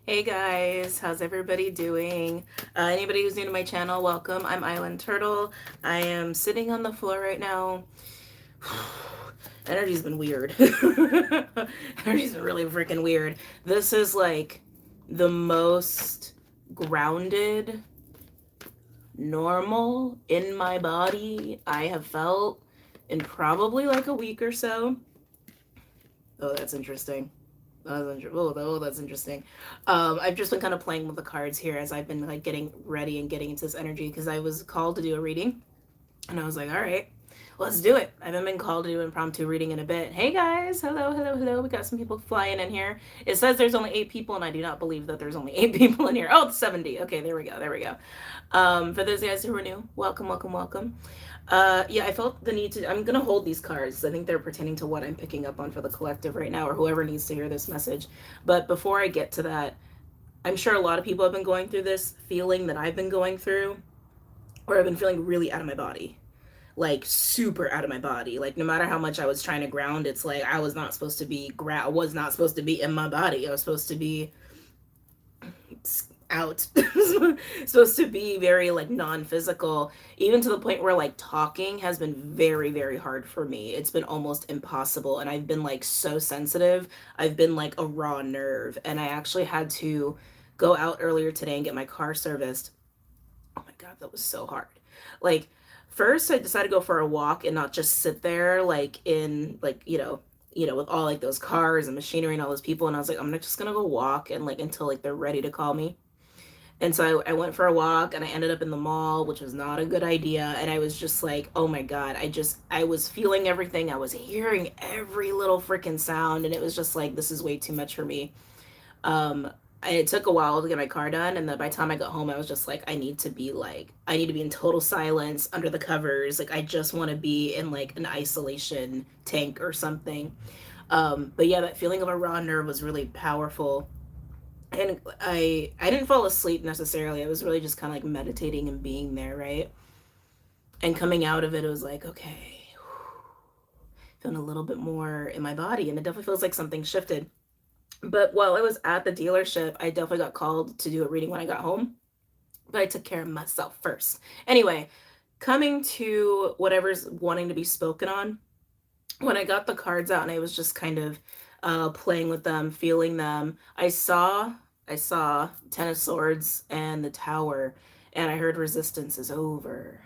Hey guys, how's everybody doing? Anybody who's new to my channel, welcome. I'm Island Turtle. I am sitting on the floor right now. Energy's been weird. Energy's been really freaking weird. This is like the most grounded, normal in my body I have felt in probably like a week or so. Oh, that's interesting. That's interesting. I've just been kind of playing with the cards here as I've been like getting ready and getting into this energy because I was called to do a reading, and I was like, all right, let's do it. I haven't been called to do impromptu reading in a bit. Hey guys, hello, hello, hello. We got some people flying in here. It says there's only 8 people, and I do not believe that there's only 8 people in here. Oh, it's 70. Okay, there we go, there we go. For those guys who are new, welcome, welcome, welcome. Yeah, I felt the need to. I'm gonna hold these cards. I think they're pertaining to what I'm picking up on for the collective right now, or whoever needs to hear this message. But before I get to that, I'm sure a lot of people have been going through this feeling that I've been going through, or I've been feeling really out of my body, like super out of my body. Like no matter how much I was trying to ground, it's like I was not supposed to be I was not supposed to be in my body. I was supposed to be out. Supposed to be very like non-physical, even to the point where like talking has been very very hard for me. It's been almost impossible, and I've been like so sensitive. I've been like a raw nerve, and I actually had to go out earlier today and get my car serviced. Oh my god, that was so hard. Like first I decided to go for a walk and not just sit there like in like with all like those cars and machinery and all those people, and I was like, I'm just gonna go walk and like until like they're ready to call me. And so I went for a walk and I ended up in the mall, which was not a good idea. And I was just like, oh my God, I was feeling everything. I was hearing every little freaking sound. And it was just like, this is way too much for me. It took a while to get my car done. And then by the time I got home, I was just like, I need to be in total silence under the covers. Like, I just want to be in like an isolation tank or something. But yeah, that feeling of a raw nerve was really powerful, and I didn't fall asleep necessarily. I was really just kind of like meditating and being there, right? And coming out of it, it was like, okay, feeling a little bit more in my body, and it definitely feels like something shifted. But while I was at the dealership, I definitely got called to do a reading when I got home, but I took care of myself first. Anyway, coming to whatever's wanting to be spoken on, when I got the cards out and I was just kind of playing with them, feeling them, I saw Ten of Swords and the Tower, and I heard resistance is over.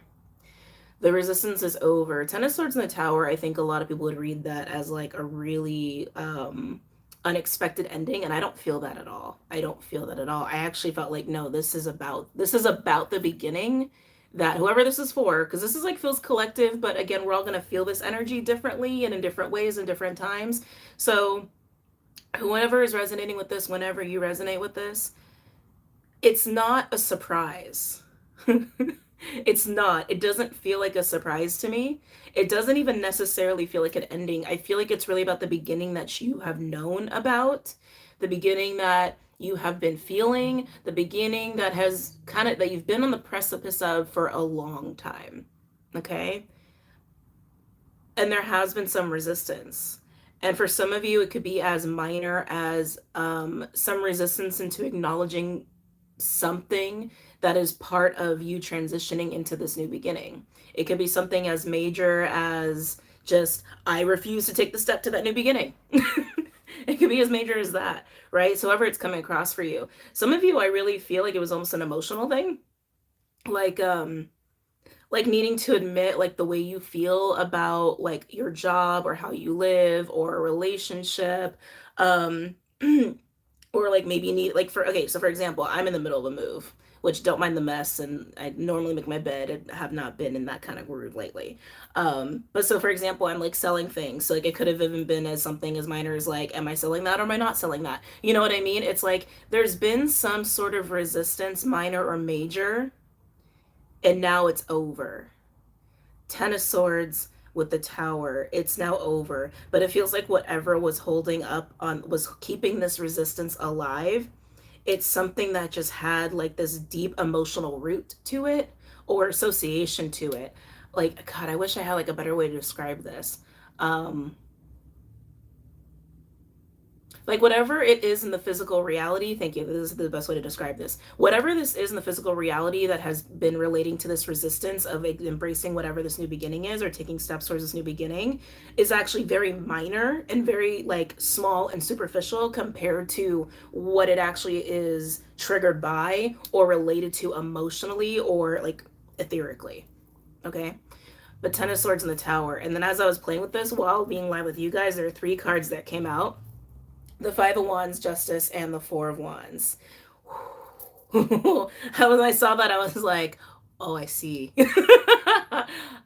The resistance is over. Ten of Swords and the Tower, I think a lot of people would read that as like a really unexpected ending, and I don't feel that at all. I don't feel that at all. I actually felt like, no, this is about the beginning, that whoever this is for, because this is like feels collective, but again, we're all going to feel this energy differently and in different ways and different times. So whoever is resonating with this, whenever you resonate with this, it's not a surprise. It's not. It doesn't feel like a surprise to me. It doesn't even necessarily feel like an ending. I feel like it's really about the beginning that you have known about, the beginning that you have been feeling, the beginning that has kind of that you've been on the precipice of for a long time. Okay? And there has been some resistance. And for some of you, it could be as minor as some resistance into acknowledging something that is part of you transitioning into this new beginning. It could be something as major as just, I refuse to take the step to that new beginning. It could be as major as that, right? So, however it's coming across for you. Some of you, I really feel like it was almost an emotional thing. Like, like needing to admit like the way you feel about like your job or how you live or a relationship, um or like maybe you need like for okay, so for example, I'm in the middle of a move, which don't mind the mess, and I normally make my bed and have not been in that kind of groove lately. But so for example, I'm like selling things, so like it could have even been as something as minor as like, am I selling that or am I not selling that? You know what I mean? It's like there's been some sort of resistance, minor or major, and now it's over. Ten of Swords with the Tower, it's now over. But it feels like whatever was holding up on was keeping this resistance alive. It's something that just had like this deep emotional root to it or association to it. Like, God, I wish I had like a better way to describe this. Um, Like whatever it is in the physical reality, thank you, this is the best way to describe this. Whatever this is in the physical reality that has been relating to this resistance of embracing whatever this new beginning is or taking steps towards this new beginning is actually very minor and very like small and superficial compared to what it actually is triggered by or related to emotionally or like etherically. Okay? But Ten of Swords in the Tower. And then as I was playing with this while being live with you guys, there are 3 cards that came out. The Five of Wands, Justice, and the Four of Wands. When I saw that, I was like, oh, I see.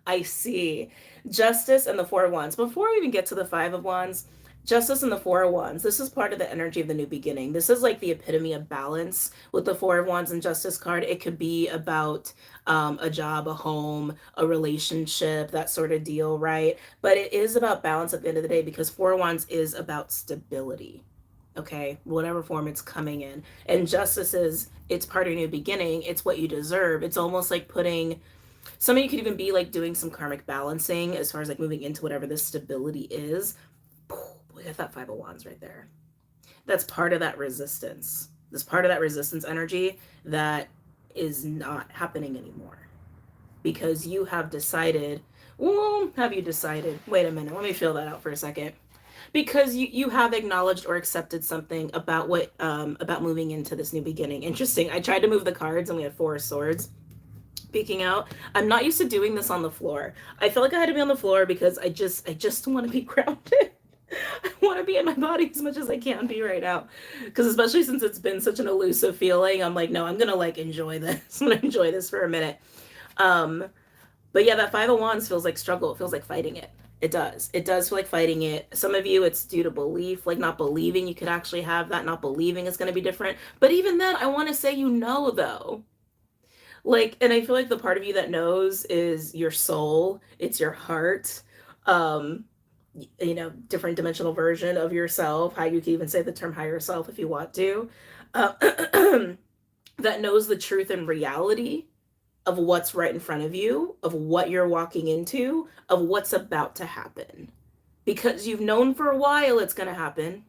I see. Justice and the Four of Wands. Before we even get to the Five of Wands, Justice and the Four of Wands, this is part of the energy of the new beginning. This is like the epitome of balance with the Four of Wands and Justice card. It could be about a job, a home, a relationship, that sort of deal, right? But it is about balance at the end of the day because Four of Wands is about stability, okay? Whatever form it's coming in. And Justice is, it's part of a new beginning. It's what you deserve. It's almost like putting, some of you could even be like doing some karmic balancing as far as like moving into whatever this stability is. We got that Five of Wands right there. That's part of that resistance. That's part of that resistance energy that is not happening anymore because you have decided. Well, have you decided? Wait a minute. Let me feel that out for a second. Because you have acknowledged or accepted something about what about moving into this new beginning. Interesting. I tried to move the cards and we had 4 of Swords peeking out. I'm not used to doing this on the floor. I felt like I had to be on the floor because I just want to be grounded. I want to be in my body as much as I can be right now. Because especially since it's been such an elusive feeling, I'm like, no, I'm going to like enjoy this. I'm going to enjoy this for a minute. But yeah, that Five of Wands feels like struggle. It feels like fighting it. It does. It does feel like fighting it. Some of you, it's due to belief, like not believing you could actually have that. Not believing is going to be different. But even then, I want to say, though. Like, and I feel like the part of you that knows is your soul. It's your heart. Different dimensional version of yourself, how you can even say the term higher self if you want to, that knows the truth and reality of what's right in front of you, of what you're walking into, of what's about to happen. Because you've known for a while it's going to happen.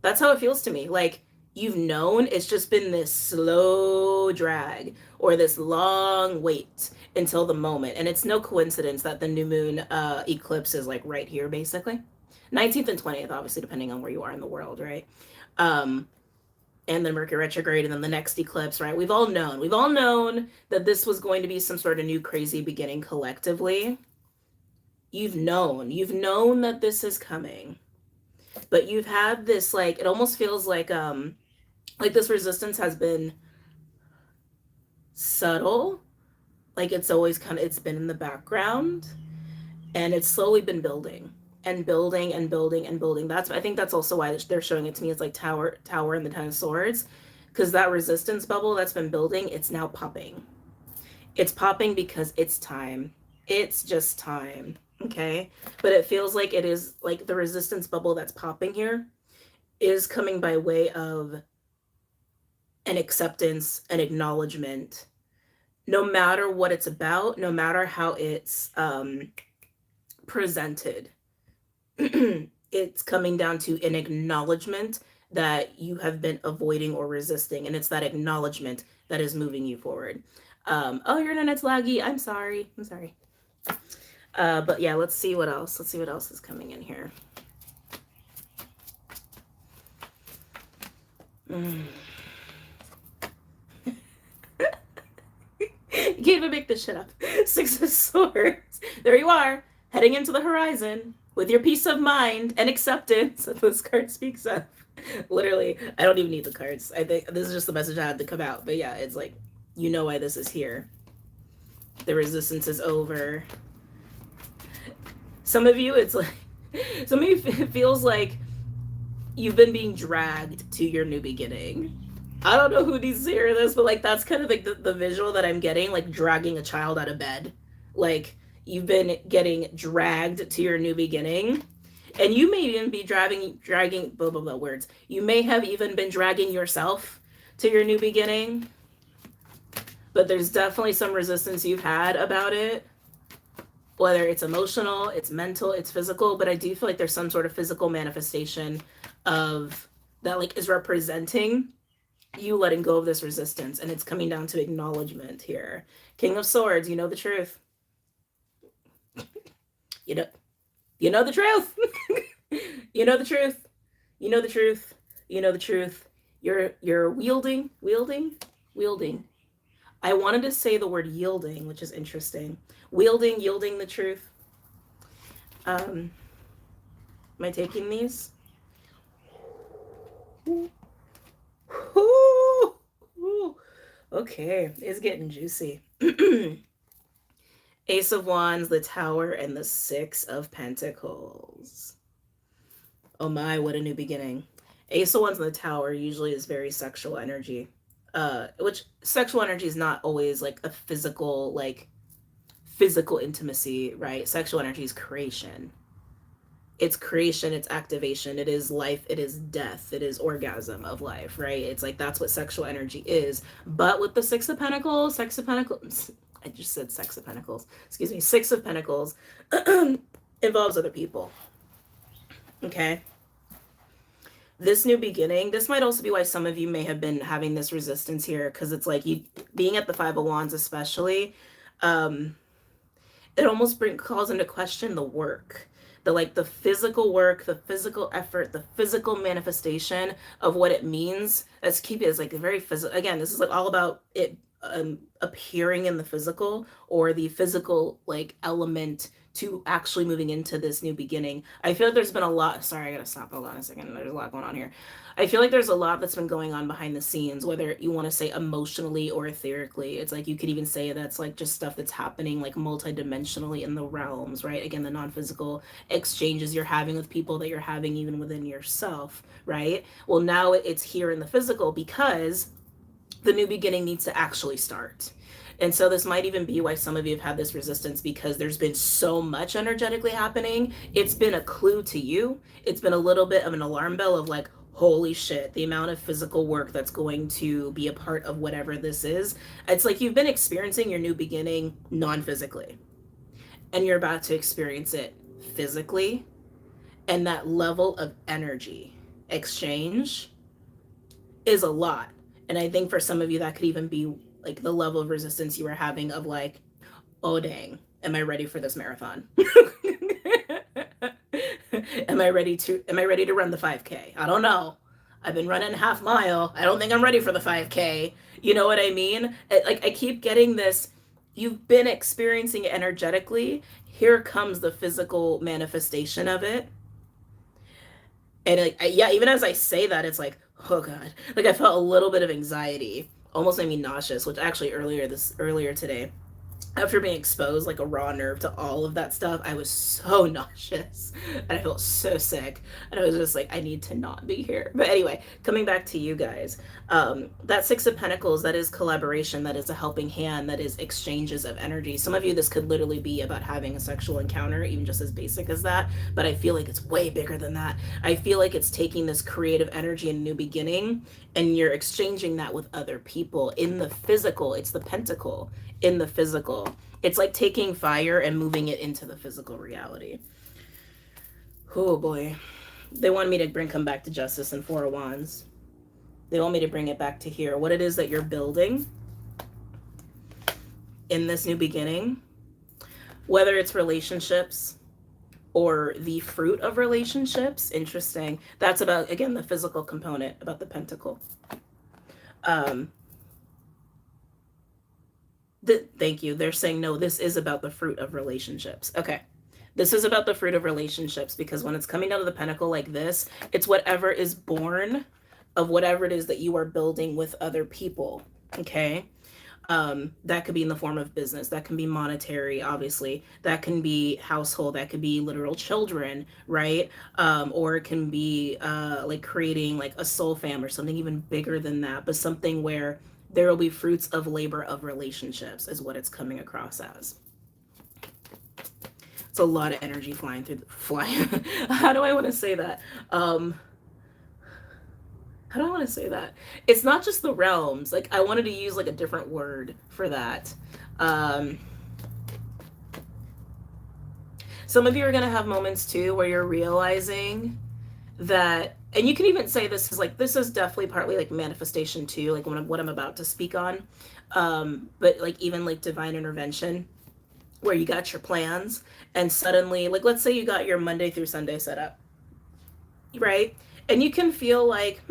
That's how it feels to me. Like, you've known, it's just been this slow drag or this long wait until the moment. And it's no coincidence that the new moon eclipse is like right here, basically. 19th and 20th, obviously, depending on where you are in the world, right? And then Mercury retrograde and then the next eclipse, right? We've all known that this was going to be some sort of new crazy beginning collectively. You've known that this is coming. But you've had this, like, it almost feels like this resistance has been subtle. Like it's always it's been in the background and it's slowly been building and building and building and building. I think that's also why they're showing it to me as like tower and the Ten of Swords, because that resistance bubble that's been building, it's now popping. It's popping because it's time. It's just time. Okay. But it feels like it is like the resistance bubble that's popping here is coming by way of an acceptance, an acknowledgement, no matter what it's about, no matter how it's presented. It's coming down to an acknowledgement that you have been avoiding or resisting, and it's that acknowledgement that is moving you forward. Oh, your internet's laggy. I'm sorry. But yeah, let's see what else. Let's see what else is coming in here. You can't even make this shit up. 6 of Swords. There you are, heading into the horizon with your peace of mind and acceptance that this card speaks of. Literally, I don't even need the cards. I think this is just the message I had to come out. But yeah, it's like, you know why this is here. The resistance is over. Some of you, it feels like you've been being dragged to your new beginning. I don't know who needs to hear this, but like that's kind of like the visual that I'm getting, like dragging a child out of bed. Like you've been getting dragged to your new beginning. And you may even be dragging blah, blah, blah words. You may have even been dragging yourself to your new beginning. But there's definitely some resistance you've had about it. Whether it's emotional, it's mental, it's physical. But I do feel like there's some sort of physical manifestation of that like is representing you letting go of this resistance, and it's coming down to acknowledgement here. King of Swords, you know the truth. You know, you know the truth. You know the truth. You know the truth. You know the truth. You're wielding. I wanted to say the word yielding, which is interesting. Yielding the truth. Am I taking these? Ooh. Ooh. Okay, it's getting juicy. Ace of Wands, the Tower, and the Six of Pentacles. Oh my, what a new beginning. Ace of Wands and the Tower usually is very sexual energy. Which sexual energy is not always like a physical intimacy, right? Sexual energy is creation. It's creation, it's activation, it is life, it is death, it is orgasm of life, right? It's like that's what sexual energy is. But with the Six of Pentacles, I just said Sex of Pentacles, excuse me, Six of Pentacles involves other people. Okay. This new beginning, this might also be why some of you may have been having this resistance here, because it's like you being at the Five of Wands especially, it almost calls into question the work, the physical work, the physical effort, the physical manifestation of what it means. Let's keep it as like a very physical. Again, this is like all about it appearing in the physical, or the physical like element to actually moving into this new beginning. I feel like there's been a lot. Sorry, I gotta stop. Hold on a second. There's a lot going on here. I feel like there's a lot that's been going on behind the scenes, whether you want to say emotionally or etherically. It's like you could even say that's like just stuff that's happening like multidimensionally in the realms, right? Again, the non-physical exchanges you're having with people that you're having even within yourself, right? Well, now it's here in the physical because the new beginning needs to actually start. And so this might even be why some of you have had this resistance, because there's been so much energetically happening. It's been a clue to you. It's been a little bit of an alarm bell of like, holy shit, the amount of physical work that's going to be a part of whatever this is. It's like you've been experiencing your new beginning non-physically, and you're about to experience it physically. And that level of energy exchange is a lot. And I think for some of you, that could even be like the level of resistance you were having of like, oh dang, am I ready for this marathon? Am I ready to run the 5K? I don't know. I've been running half mile. I don't think I'm ready for the 5K. You know what I mean? Like I keep getting this, you've been experiencing it energetically. Here comes the physical manifestation of it. And like, yeah, even as I say that, it's like, oh God, like I felt a little bit of anxiety, almost made me nauseous, which actually earlier today, after being exposed like a raw nerve to all of that stuff, I was so nauseous and I felt so sick, and I was just like, I need to not be here. But anyway, coming back to you guys, that Six of Pentacles, that is collaboration, that is a helping hand, that is exchanges of energy. Some of you, this could literally be about having a sexual encounter, even just as basic as that, but I feel like it's way bigger than that. I feel like it's taking this creative energy and new beginning, and you're exchanging that with other people in the physical. It's the pentacle in the physical. It's like taking fire and moving it into the physical reality. Oh boy. They want me to come back to justice and Four of Wands. They want me to bring it back to here. What it is that you're building in this new beginning, whether it's relationships or the fruit of relationships. Interesting. That's about, again, the physical component, about the pentacle. Thank you. They're saying, no, this is about the fruit of relationships. Okay. This is about the fruit of relationships, because when it's coming down to the pentacle like this, it's whatever is born of whatever it is that you are building with other people. Okay. That could be in the form of business. That can be monetary, obviously. That can be household. That could be literal children, right? Or it can be like creating like a soul fam or something even bigger than that, but something where there will be fruits of labor of relationships is what it's coming across as. It's a lot of energy flying. How do I want to say that? How do I want to say that? It's not just the realms. Like I wanted to use like a different word for that. Some of you are going to have moments too where you're realizing that, and you can even say this is like, this is definitely partly like manifestation too, like what I'm about to speak on. But like even like divine intervention, where you got your plans and suddenly, like, let's say you got your Monday through Sunday set up, right? And you can feel like,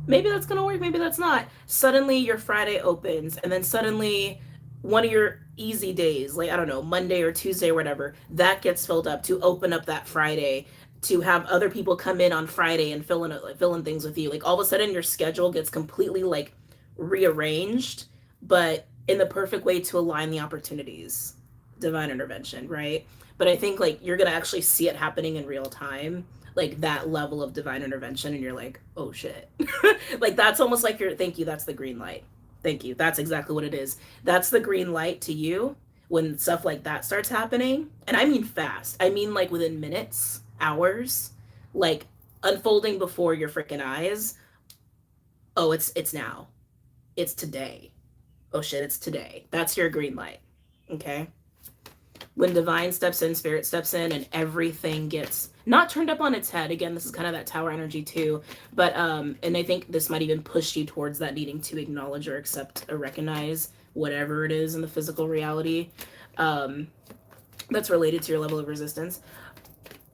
maybe that's gonna work, maybe that's not. Suddenly your Friday opens, and then suddenly one of your easy days, like I don't know, Monday or Tuesday or whatever, that gets filled up to open up that Friday, to have other people come in on Friday and fill in things with you. Like all of a sudden your schedule gets completely like rearranged, but in the perfect way to align the opportunities. Divine intervention, right? But I think like you're gonna actually see it happening in real time, like that level of divine intervention, and you're like, oh shit. Like that's almost like your thank you, that's the green light. Thank you, that's exactly what it is. That's the green light to you when stuff like that starts happening. And I mean fast, I mean like within minutes, hours, like unfolding before your freaking eyes. Oh, it's now, it's today. Oh shit, it's today. That's your green light. Okay, when divine steps in, spirit steps in, and everything gets not turned up on its head. Again, this is kind of that tower energy too. But and I think this might even push you towards that needing to acknowledge or accept or recognize whatever it is in the physical reality, um, that's related to your level of resistance.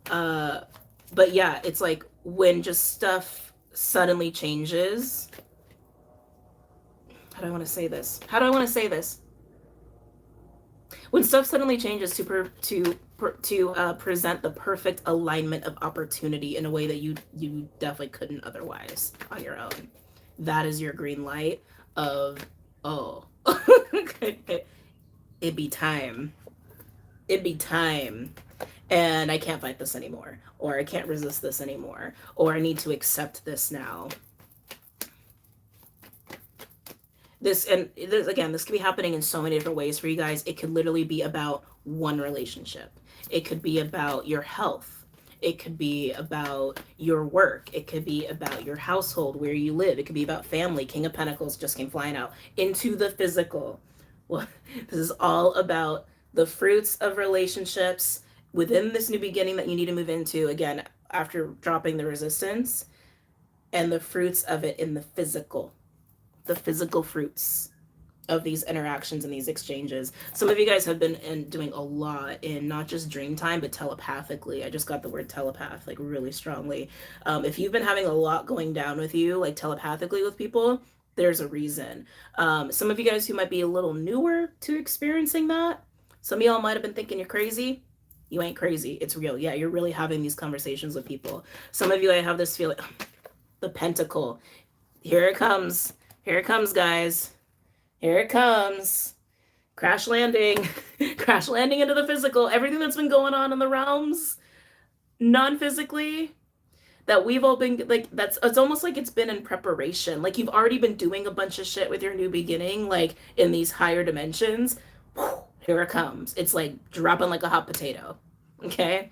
But yeah, it's like when just stuff suddenly changes. How do I want to say this? How do I want to say this? When stuff suddenly changes to present the perfect alignment of opportunity in a way that you definitely couldn't otherwise on your own, that is your green light of, oh, it be time, it be time, and I can't fight this anymore, or I can't resist this anymore, or I need to accept this now. This, and this, again, this could be happening in so many different ways for you guys. It could literally be about one relationship. It could be about your health. It could be about your work. It could be about your household, where you live. It could be about family. King of Pentacles just came flying out into the physical. Well, this is all about the fruits of relationships within this new beginning that you need to move into, again, after dropping the resistance, and the fruits of it in the physical. The physical fruits of these interactions and these exchanges. Some of you guys have been doing a lot in not just dream time, but telepathically. I just got the word telepath like really strongly. If you've been having a lot going down with you, like telepathically with people, there's a reason. Some of you guys who might be a little newer to experiencing that, some of y'all might have been thinking you're crazy. You ain't crazy. It's real. Yeah, you're really having these conversations with people. Some of you, I have this feeling, the pentacle. Here it comes. Here it comes, guys. Here it comes. Crash landing. Crash landing into the physical. Everything that's been going on in the realms, non-physically, that we've all been like, it's almost like it's been in preparation. Like you've already been doing a bunch of shit with your new beginning, like in these higher dimensions. Here it comes. It's like dropping like a hot potato. Okay.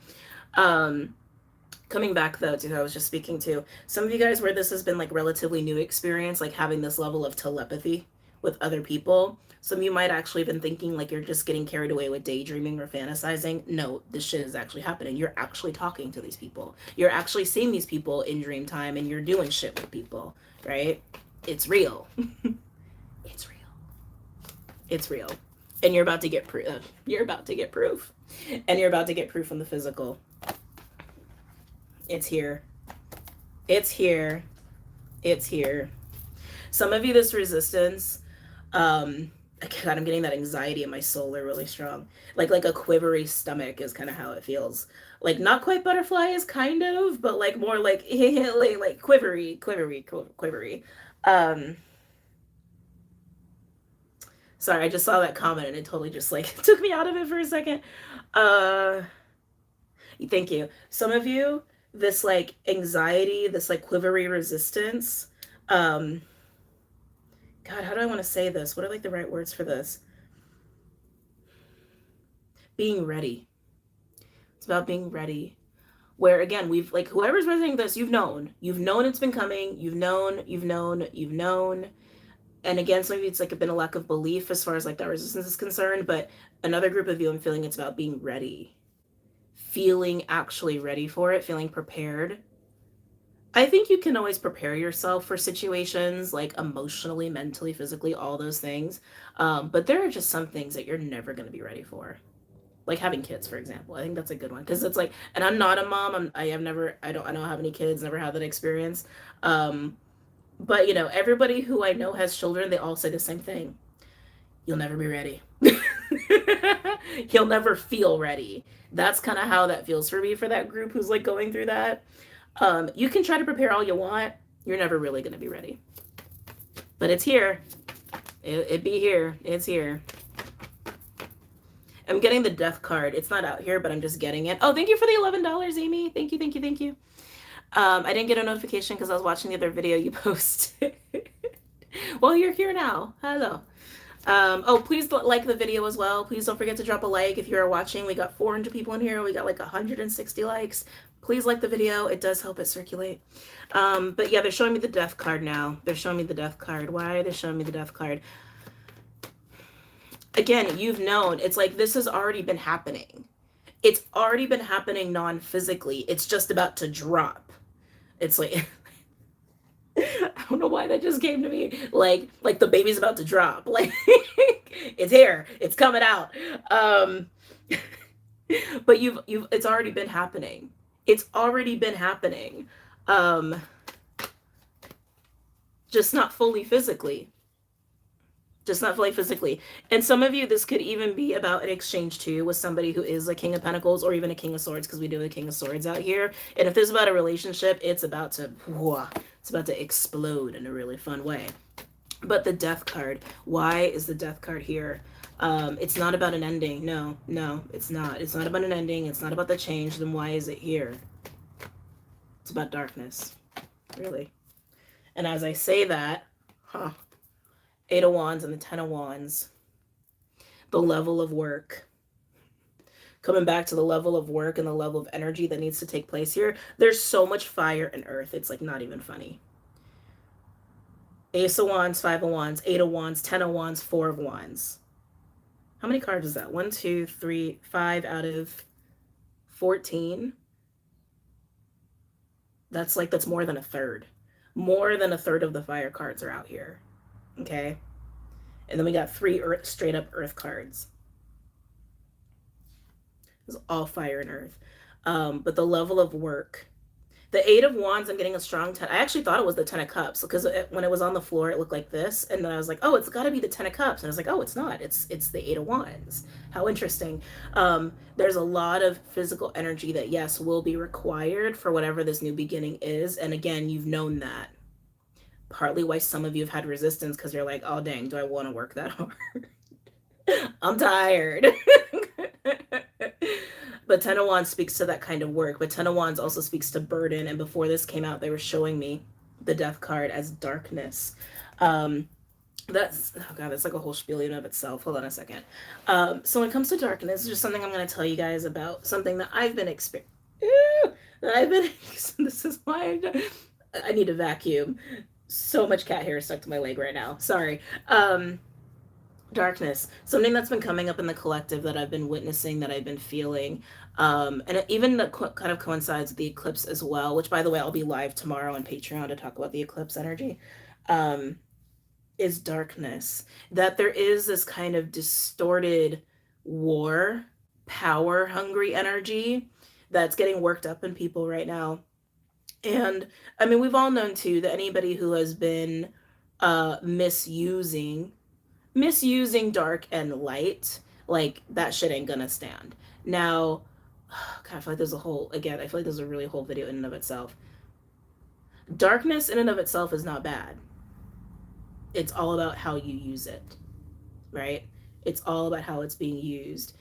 Coming back though to who I was just speaking to, some of you guys where this has been like relatively new experience, like having this level of telepathy with other people. Some of you might actually have been thinking like you're just getting carried away with daydreaming or fantasizing. No, this shit is actually happening. You're actually talking to these people. You're actually seeing these people in dream time, and you're doing shit with people, right? It's real. It's real. It's real. And you're about to get proof. You're about to get proof. And you're about to get proof from the physical. It's here. It's here. It's here. Some of you, this resistance, God, I'm getting that anxiety in my solar really strong. Like a quivery stomach is kind of how it feels. Like not quite butterfly is kind of, but like more like like quivery. Sorry, I just saw that comment and it totally just like took me out of it for a second. Thank you. Some of you, this like anxiety, this like quivery resistance. God, how do I want to say this? What are like the right words for this? Being ready. It's about being ready. Where again, we've like, whoever's resonating this, you've known it's been coming. You've known. And again, some of you, it's like been a lack of belief as far as like that resistance is concerned. But another group of you, I'm feeling it's about being ready. Feeling actually ready for it, feeling prepared. I think you can always prepare yourself for situations like emotionally, mentally, physically, all those things. But there are just some things that you're never going to be ready for. Like having kids, for example. I think that's a good one because it's like, and I'm not a mom. I have never, I don't have any kids, never had that experience. Um, but you know, everybody who I know has children, they all say the same thing. You'll never be ready. You'll never feel ready. That's kind of how that feels for me for that group who's like going through that. You can try to prepare all you want. You're never really going to be ready. But it's here. It be here. It's here. I'm getting the death card. It's not out here, but I'm just getting it. Oh, thank you for the $11, Amy. Thank you, thank you, thank you. I didn't get a notification because I was watching the other video you posted. Well, you're here now. Hello. Oh, please like the video as well. Please don't forget to drop a like if you're watching. We got 400 people in here. We got like 160 likes. Please like the video. It does help it circulate. But yeah, they're showing me the death card now. They're showing me the death card. Why are they showing me the death card? Again, you've known. It's like this has already been happening. It's already been happening non-physically. It's just about to drop. It's like I don't know why that just came to me. Like the baby's about to drop. Like it's here. It's coming out. But you've it's already been happening. It's already been happening. Just not fully physically. Just not fully physically. And some of you, this could even be about an exchange too with somebody who is a King of Pentacles or even a King of Swords, because we do a King of Swords out here. And if this is about a relationship, it's about to explode in a really fun way. But the Death card, why is the Death card here? It's not about an ending. No, it's not. It's not about an ending. It's not about the change. Then why is it here? It's about darkness, really. And as I say that, Eight of Wands and the Ten of Wands, the level of work. Coming back to the level of work and the level of energy that needs to take place here. There's so much fire and earth. It's like not even funny. Ace of Wands, Five of Wands, Eight of Wands, Ten of Wands, Four of Wands. How many cards is that? 1, 2, 3, 5 out of 14. That's more than a third. More than a third of the fire cards are out here. Okay. And then we got 3 straight up earth cards. It's all fire and earth. But the level of work. The Eight of Wands, I'm getting a strong 10. I actually thought it was the 10 of Cups because when it was on the floor, it looked like this. And then I was like, oh, it's got to be the 10 of Cups. And I was like, oh, it's not. It's the Eight of Wands. How interesting. There's a lot of physical energy that, yes, will be required for whatever this new beginning is. And again, you've known that. Partly why some of you have had resistance because you're like, oh, dang, do I want to work that hard? I'm tired. But Ten of Wands speaks to that kind of work. But Ten of Wands also speaks to burden. And before this came out, they were showing me the Death card as darkness. That's, oh God, that's like a whole spiel in of itself. Hold on a second. So when it comes to darkness, just something I'm going to tell you guys about. Something that I've been experiencing. This is why I need to vacuum. So much cat hair stuck to my leg right now. Sorry. Darkness, something that's been coming up in the collective that I've been witnessing, that I've been feeling, and it even kind of coincides with the eclipse as well, which, by the way, I'll be live tomorrow on Patreon to talk about the eclipse energy, is darkness. That there is this kind of distorted war, power-hungry energy that's getting worked up in people right now. And, I mean, we've all known, too, that anybody who has been misusing dark and light, like that shit ain't gonna stand. Now, God, I feel like there's I feel like there's a really whole video in and of itself. Darkness in and of itself is not bad. It's all about how you use it, right? It's all about how it's being used.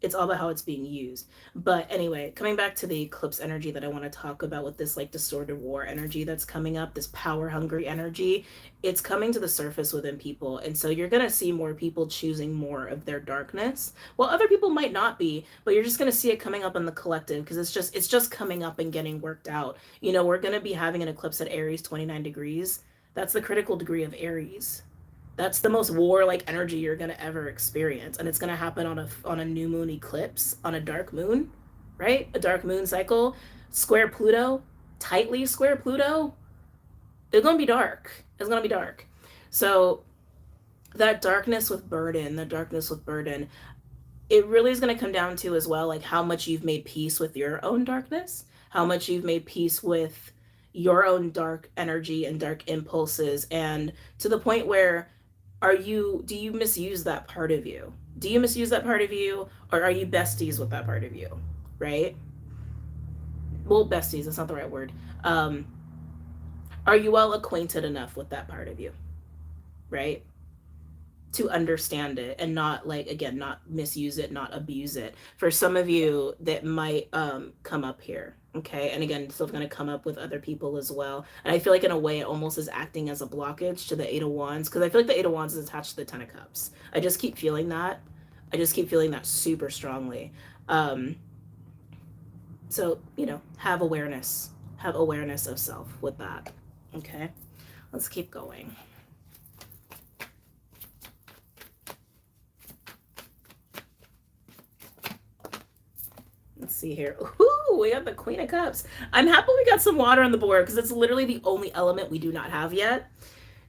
It's all about how it's being used. But anyway, coming back to the eclipse energy that I want to talk about with this like distorted war energy that's coming up, this power hungry energy, it's coming to the surface within people. And so you're going to see more people choosing more of their darkness. Well, other people might not be, but you're just going to see it coming up in the collective because it's just coming up and getting worked out. You know, we're going to be having an eclipse at Aries 29 degrees. That's the critical degree of Aries. That's the most warlike energy you're going to ever experience. And it's going to happen on a new moon eclipse, on a dark moon, right? A dark moon cycle. Square Pluto, tightly square Pluto, it's going to be dark. It's going to be dark. So that darkness with burden, it really is going to come down to as well, like how much you've made peace with your own darkness, how much you've made peace with your own dark energy and dark impulses, and to the point where do you misuse that part of you? Do you misuse that part of you, or are you besties with that part of you? Right? Well, besties, that's not the right word. Um, are you well acquainted enough with that part of you? Right? To understand it and not, like, again, not misuse it, not abuse it. For some of you that might come up here, okay, and again, still going to come up with other people as well, and I feel like in a way it almost is acting as a blockage to the Eight of Wands, because I feel like the Eight of Wands is attached to the Ten of Cups. I just keep feeling that. I just keep feeling that super strongly. So, have awareness of self with that. Okay, let's keep going. Let's see here. Ooh, we got the Queen of Cups. I'm happy we got some water on the board because it's literally the only element we do not have yet.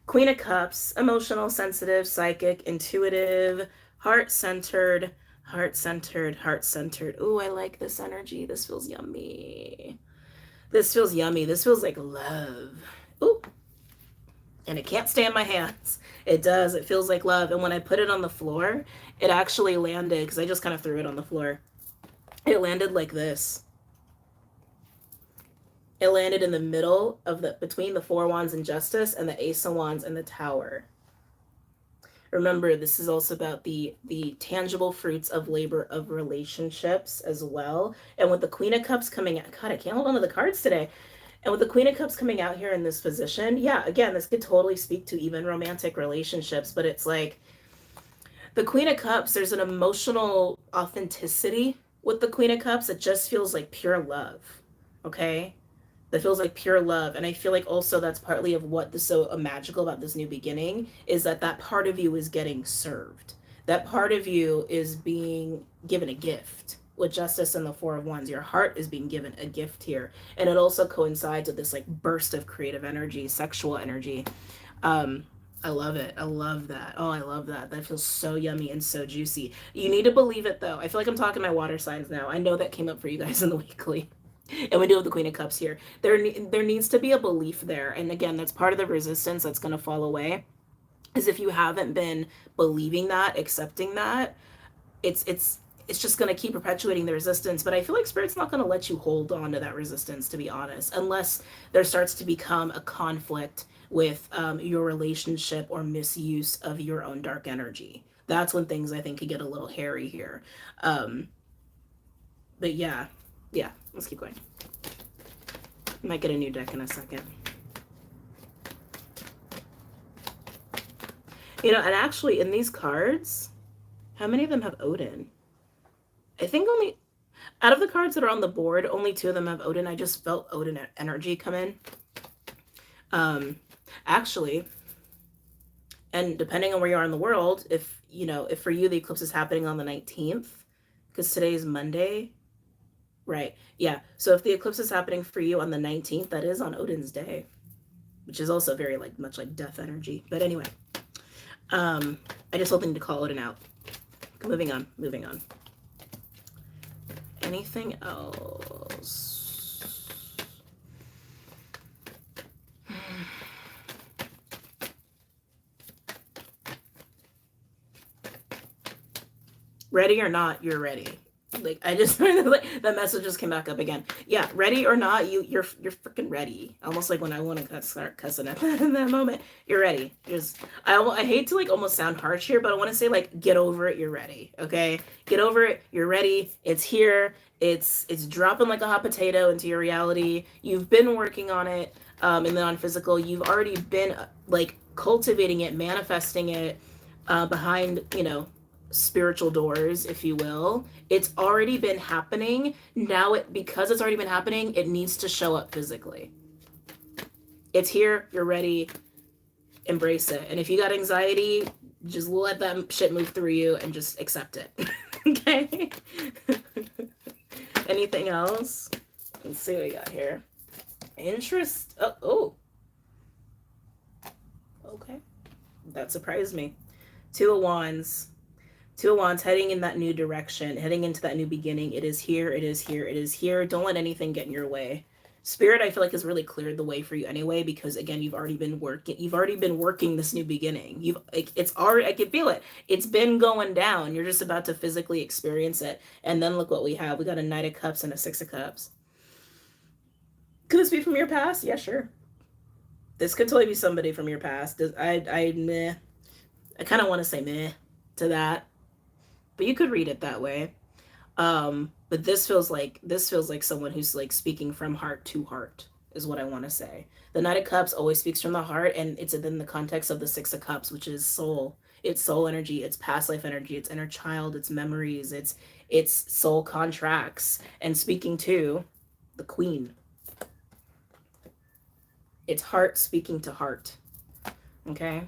Queen of Cups, emotional, sensitive, psychic, intuitive, heart-centered, heart-centered, heart-centered. Ooh, I like this energy. This feels yummy. This feels yummy. This feels like love. Ooh. And it can't stay in my hands. It does. It feels like love. And when I put it on the floor, it actually landed, because I just kind of threw it on the floor. It landed like this. It landed in the middle of between the Four of Wands and Justice and the Ace of Wands and the Tower. Remember, this is also about the tangible fruits of labor of relationships as well. And with the Queen of Cups coming out, God, I can't hold on to the cards today. And with the Queen of Cups coming out here in this position, yeah, again, this could totally speak to even romantic relationships, but it's like the Queen of Cups, there's an emotional authenticity with the Queen of Cups. It just feels like pure love, okay? That feels like pure love. And I feel like also that's partly of what is so magical about this new beginning, is that part of you is getting served. That part of you is being given a gift. With Justice and the Four of Wands, your heart is being given a gift here. And it also coincides with this like burst of creative energy, sexual energy. I love it. I love that. Oh, I love that. That feels so yummy and so juicy. You need to believe it, though. I feel like I'm talking my water signs now. I know that came up for you guys in the weekly. And we do have the Queen of Cups here. There needs to be a belief there. And again, that's part of the resistance that's going to fall away. Is if you haven't been believing that, accepting that, it's just going to keep perpetuating the resistance. But I feel like Spirit's not going to let you hold on to that resistance, to be honest, unless there starts to become a conflict with your relationship or misuse of your own dark energy. That's when things, I think, could get a little hairy here. But yeah, let's keep going. Might get a new deck in a second. And actually in these cards, how many of them have Odin? I think only, out of the cards that are on the board, only 2 of them have Odin. I just felt Odin energy come in. Actually, and depending on where you are in the world, if for you the eclipse is happening on the 19th, because today is Monday, right? Yeah, so if the eclipse is happening for you on the 19th, that is on Odin's day, which is also very much like death energy. But anyway, I just hoping to call Odin out. Moving on. Anything else? Ready or not, you're ready. Like, I just that message just came back up again. Yeah, ready or not, you're freaking ready. Almost like when I want to start cussing at that in that moment. You're ready. I hate to almost sound harsh here, but I want to say get over it. You're ready. Okay, get over it. You're ready. It's here. It's dropping like a hot potato into your reality. You've been working on it in the non-physical. You've already been cultivating it, manifesting it behind spiritual doors, if you will. It's already been happening. Now because it's already been happening, it needs to show up physically. It's here, you're ready, embrace it. And if you got anxiety, just let that shit move through you and just accept it. Okay? Anything else? Let's see what we got here. Interest. Oh, okay. That surprised me. Two of Wands. Two of Wands heading in that new direction, heading into that new beginning. It is here, it is here, it is here. Don't let anything get in your way. Spirit, I feel like, has really cleared the way for you anyway, because again, you've already been working this new beginning. It's already, I can feel it. It's been going down. You're just about to physically experience it. And then look what we have. We got a Knight of Cups and a Six of Cups. Could this be from your past? Yeah, sure. This could totally be somebody from your past. Meh. I kind of want to say meh to that, but you could read it that way. But this feels like someone who's like speaking from heart to heart is what I want to say. The Knight of Cups always speaks from the heart, and it's in the context of the Six of Cups, which is soul. It's soul energy, it's past life energy, it's inner child, it's memories, it's soul contracts, and speaking to the Queen. It's heart speaking to heart. Okay.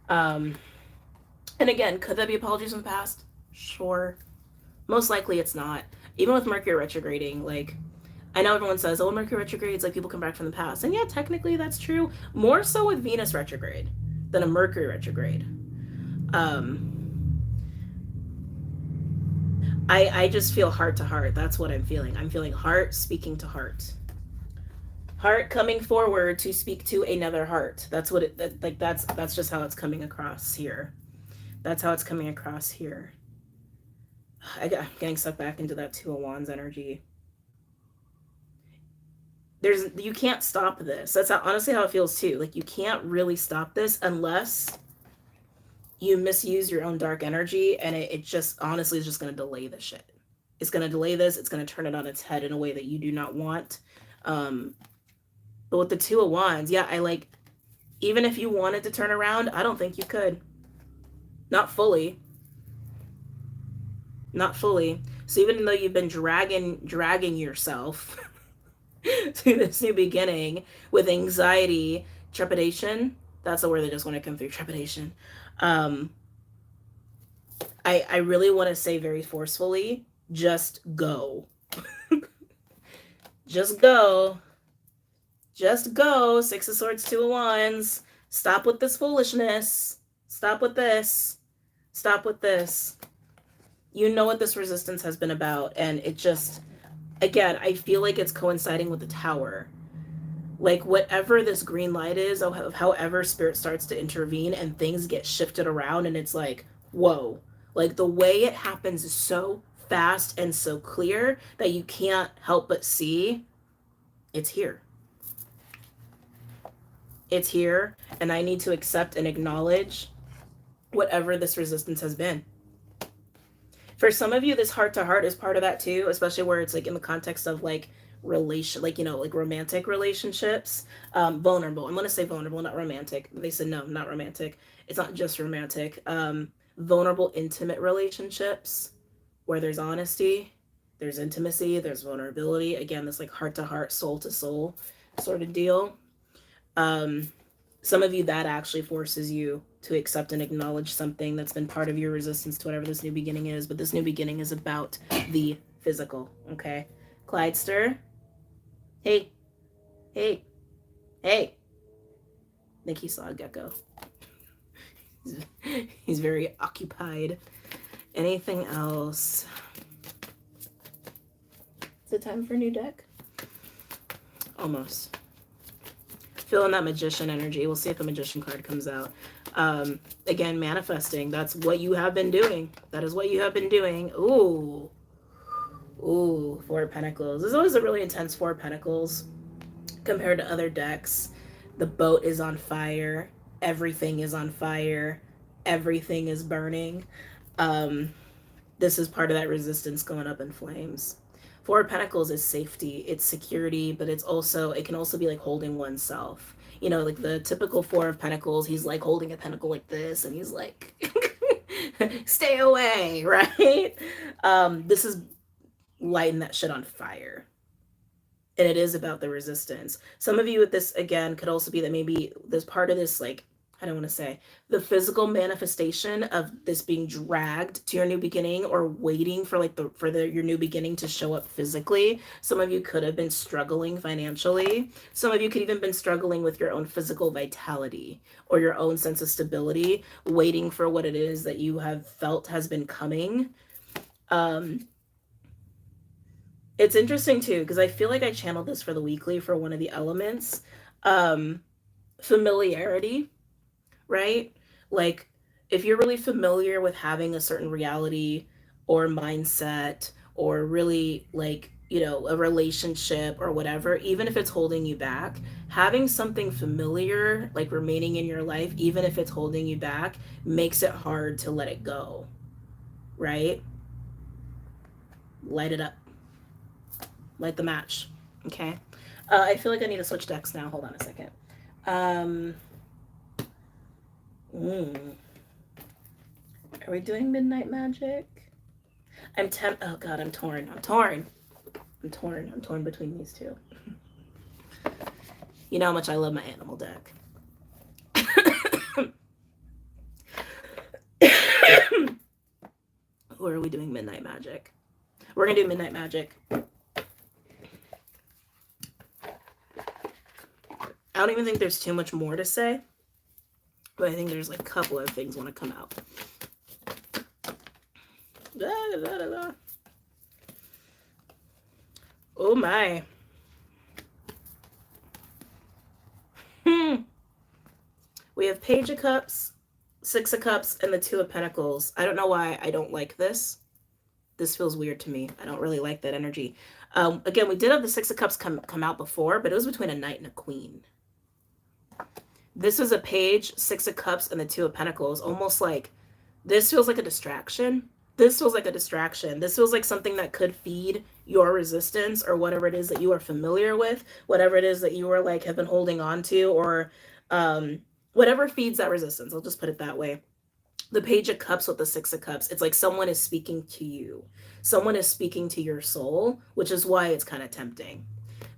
Um, and again, could that be apologies from the past? Sure. Most likely it's not. Even with Mercury retrograding, like, I know everyone says, oh, Mercury retrogrades, like people come back from the past. And yeah, technically that's true. More so with Venus retrograde than a Mercury retrograde. Um, I just feel heart to heart. That's what I'm feeling. I'm feeling heart speaking to heart. Heart coming forward to speak to another heart. That's what that's just how it's coming across here. That's how it's coming across here. I'm getting sucked back into that Two of Wands energy. You can't stop this. That's honestly how it feels too. Like, you can't really stop this unless you misuse your own dark energy, and it just honestly is just going to delay the shit. It's going to delay this. It's going to turn it on its head in a way that you do not want. Um, but with the Two of Wands, yeah, even if you wanted to turn around, I don't think you could. Not fully. Not fully. So even though you've been dragging yourself to this new beginning with anxiety, trepidation, that's the word that just want to come through, trepidation. Um, I really want to say very forcefully, just go. Just go. Just go. Six of Swords, Two of Wands. Stop with this foolishness. Stop with this. Stop with this. You know what this resistance has been about, and it just, again, I feel like it's coinciding with the Tower. Like, whatever this green light is, however Spirit starts to intervene and things get shifted around, and it's like, whoa. Like, the way it happens is so fast and so clear that you can't help but see it's here. It's here, and I need to accept and acknowledge whatever this resistance has been. For some of you, this heart to heart is part of that too, especially where it's like in the context of like like romantic relationships. Vulnerable. I'm gonna say vulnerable, not romantic. They said no, not romantic. It's not just romantic. Vulnerable, intimate relationships where there's honesty, there's intimacy, there's vulnerability. Again, this like heart to heart, soul to soul sort of deal. Some of you, that actually forces you to accept and acknowledge something that's been part of your resistance to whatever this new beginning is. But this new beginning is about the physical, okay? Clydester. Hey. Hey. Hey. I think he saw a gecko. He's very occupied. Anything else? Is it time for a new deck? Almost. Feeling that Magician energy. We'll see if the Magician card comes out. Again, manifesting. That's what you have been doing. That is what you have been doing. Ooh. Ooh, Four of Pentacles. This is always a really intense Four of Pentacles compared to other decks. The boat is on fire. Everything is on fire. Everything is burning. This is part of that resistance going up in flames. Four of Pentacles is safety, it's security, but it can also be like holding oneself. You know, like the typical Four of Pentacles, he's like holding a pentacle like this, and he's like, stay away, right? This is lighting that shit on fire. And it is about the resistance. Some of you with this, again, could also be that maybe there's part of this, like, I don't want to say, the physical manifestation of this being dragged to your new beginning, or waiting for like your new beginning to show up physically. Some of you could have been struggling financially. Some of you could even been struggling with your own physical vitality or your own sense of stability, waiting for what it is that you have felt has been coming. It's interesting too, because I feel like I channeled this for the weekly for one of the elements. Familiarity, right? Like, if you're really familiar with having a certain reality or mindset, or really like, a relationship or whatever, even if it's holding you back, having something familiar like remaining in your life, even if it's holding you back, makes it hard to let it go, right? Light it up. Light the match. Okay. I feel like I need to switch decks now. Hold on a second. Are we doing Midnight Magic? Oh God, I'm torn. I'm torn between these two. You know how much I love my animal deck. Or are we doing Midnight Magic? We're gonna do Midnight Magic. I don't even think there's too much more to say, but I think there's like a couple of things want to come out. Oh my. We have Page of Cups, Six of Cups, and the Two of Pentacles. I don't know why I don't like this. This feels weird to me. I don't really like that energy. Again, we did have the Six of Cups come out before, but it was between a Knight and a Queen. This is a Page, Six of Cups, and the Two of Pentacles. Almost like this feels like a distraction. This feels like a distraction. This feels like something that could feed your resistance, or whatever it is that you are familiar with, whatever it is that you are like have been holding on to, or whatever feeds that resistance. I'll just put it that way. The Page of Cups with the Six of Cups, it's like someone is speaking to you. Someone is speaking to your soul, which is why it's kind of tempting.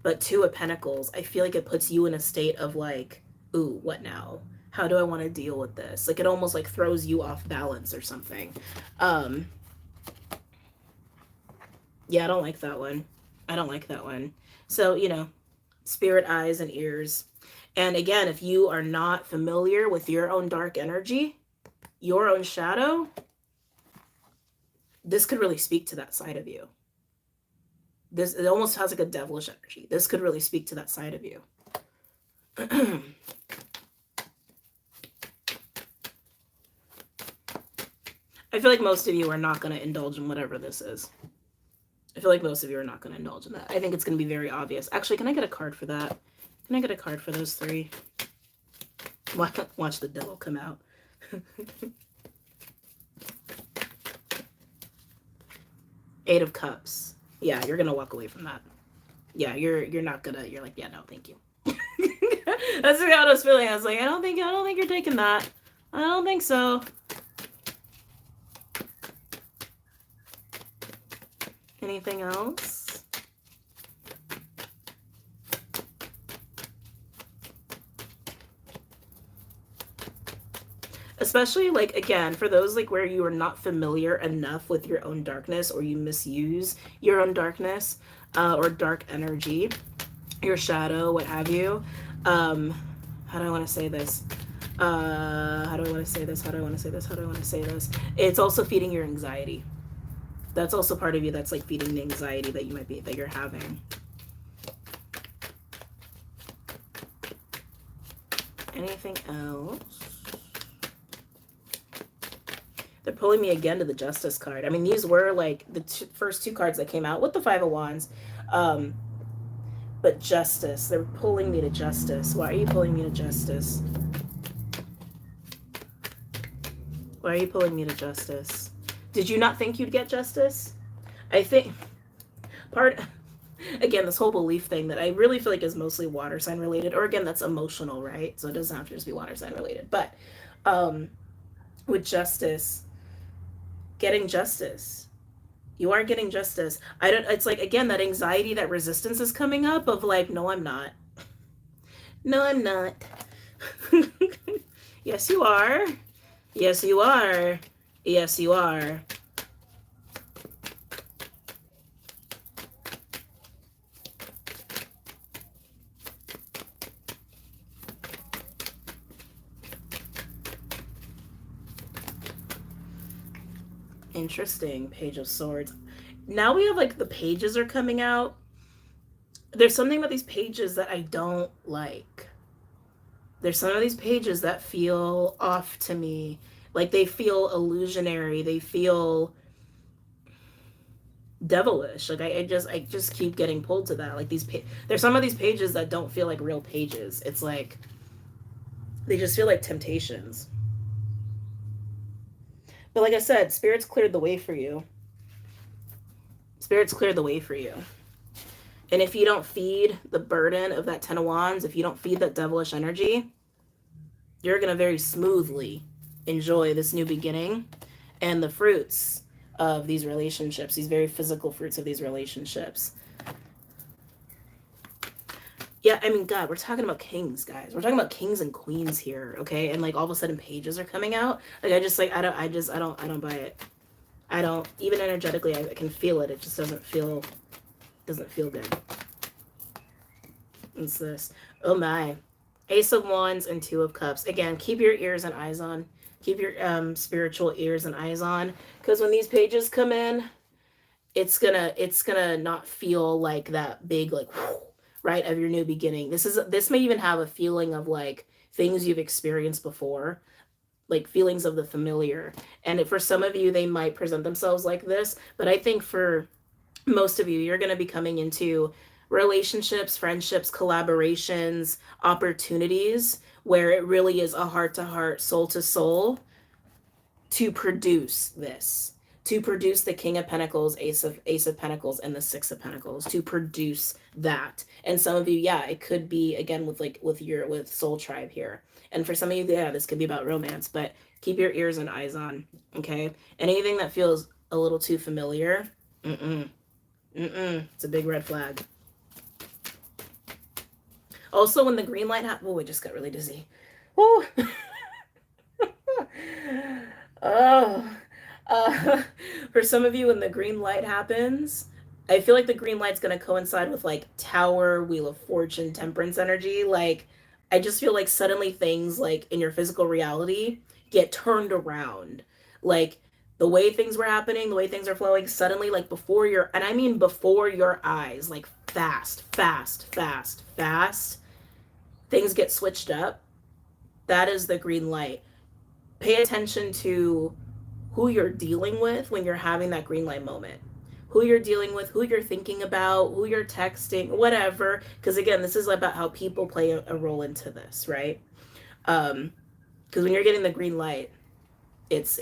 But Two of Pentacles, I feel like it puts you in a state of like, ooh, what now? How do I want to deal with this? Like, it almost like throws you off balance or something. Yeah, I don't like that one. I don't like that one. So, spirit eyes and ears. And again, if you are not familiar with your own dark energy, your own shadow, this could really speak to that side of you. It almost has like a devilish energy. This could really speak to that side of you. I feel like most of you are not going to indulge in whatever this is. I feel like most of you are not going to indulge in that. I think it's going to be very obvious. Actually, can I get a card for that? Can I get a card for those three? Watch the devil come out. Eight of Cups. Yeah, you're going to walk away from that. Yeah, you're not going to, you're like, yeah, no, thank you. That's how I was feeling. I was like, I don't think you're taking that. I don't think so. Anything else? Especially, like, again, for those like where you are not familiar enough with your own darkness, or you misuse your own darkness, or dark energy, your shadow, what have you. How do I want to say this? How do I want to say this? How do I want to say this? How do I want to say this? It's also feeding your anxiety. That's also part of you that's like feeding the anxiety that you're having. Anything else? They're pulling me again to the Justice card. I mean, these were like the first two cards that came out with the Five of Wands. But Justice, they're pulling me to Justice. Why are you pulling me to Justice? Why are you pulling me to Justice? Did you not think you'd get justice? I think again, this whole belief thing that I really feel like is mostly water sign related, or again, that's emotional, right? So it doesn't have to just be water sign related. But with justice, getting justice, you are getting justice. It's like, again, that anxiety, that resistance is coming up of like, no, I'm not. No, I'm not. Yes, you are. Yes, you are. Yes, you are. Interesting. Page of Swords. Now we have like the pages are coming out. There's something about these pages that I don't like. There's some of these pages that feel off to me. Like they feel illusionary. They feel devilish. Like I just keep getting pulled to that. Like there's some of these pages that don't feel like real pages. It's like they just feel like temptations. But like I said, spirits cleared the way for you. Spirits cleared the way for you. And if you don't feed the burden of that Ten of Wands, if you don't feed that devilish energy, you're going to very smoothly enjoy this new beginning and the fruits of these relationships, these very physical fruits of these relationships. Yeah, I mean, God, we're talking about kings, guys. We're talking about kings and queens here, okay? And like all of a sudden pages are coming out. Like I don't buy it. I don't, even energetically, I can feel it. It just doesn't feel good. What's this? Oh my. Ace of Wands and Two of Cups. Again, keep your ears and eyes on. Keep your spiritual ears and eyes on. Because when these pages come in, it's gonna not feel like that big, like, whew, right, of your new beginning. This may even have a feeling of like things you've experienced before, like feelings of the familiar. And for some of you, they might present themselves like this. But I think for most of you, you're going to be coming into relationships, friendships, collaborations, opportunities where it really is a heart to heart, soul to soul to produce this, to produce the King of Pentacles, Ace of Pentacles, and the Six of Pentacles, to produce that. And some of you, yeah, it could be again with Soul Tribe here. And for some of you, yeah, this could be about romance, but keep your ears and eyes on, okay? Anything that feels a little too familiar, it's a big red flag. Also, when the green light happened, oh, I just got really dizzy. Oh, oh. For some of you, when the green light happens, I feel like the green light's going to coincide with like Tower, Wheel of Fortune, Temperance energy. Like, I just feel like suddenly things like in your physical reality get turned around. Like, the way things were happening, the way things are flowing, suddenly, like before your, and I mean before your eyes, like fast, things get switched up. That is the green light. Pay attention to who you're dealing with when you're having that green light moment. Who you're dealing with, who you're thinking about, who you're texting, whatever. Because again, this is about how people play a role into this, right? Because when you're getting the green light, it's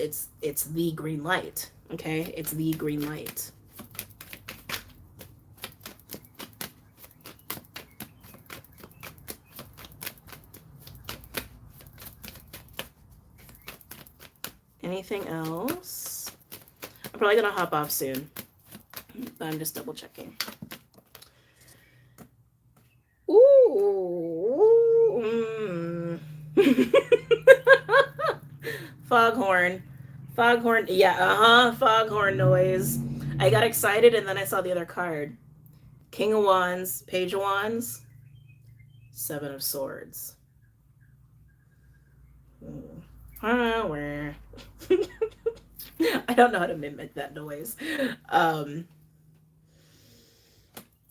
the green light, okay? It's the green light. Anything else? I'm probably gonna hop off soon, but I'm just double checking. Ooh. Foghorn. Foghorn. Yeah, foghorn noise. I got excited and then I saw the other card. King of Wands, Page of Wands, Seven of Swords. I don't know how to mimic that noise. Some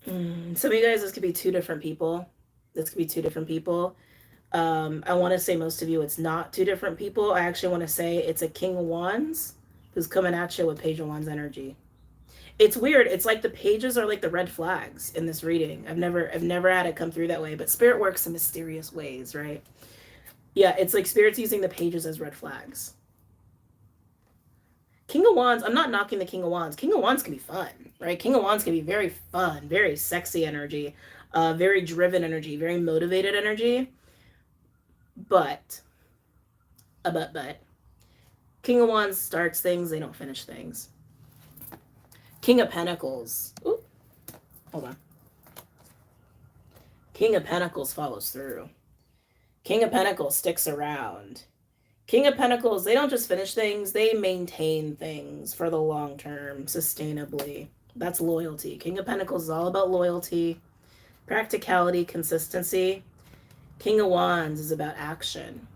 of you guys, this could be two different people. I want to say most of you, it's not two different people. I actually want to say it's a King of Wands who's coming at you with Page of Wands energy. It's weird. It's like the pages are like the red flags in this reading. I've never had it come through that way, but Spirit works in mysterious ways, right? Yeah, it's like Spirit's using the pages as red flags. King of Wands, I'm not knocking the King of Wands. King of Wands can be fun, right? King of Wands can be very fun, very sexy energy, very driven energy, very motivated energy. But King of Wands starts things, they don't finish things. King of Pentacles. Ooh, hold on. King of Pentacles follows through. King of Pentacles sticks around. King of Pentacles, they don't just finish things, they maintain things for the long term, sustainably. That's loyalty. King of Pentacles is all about loyalty, practicality, consistency. King of Wands is about action,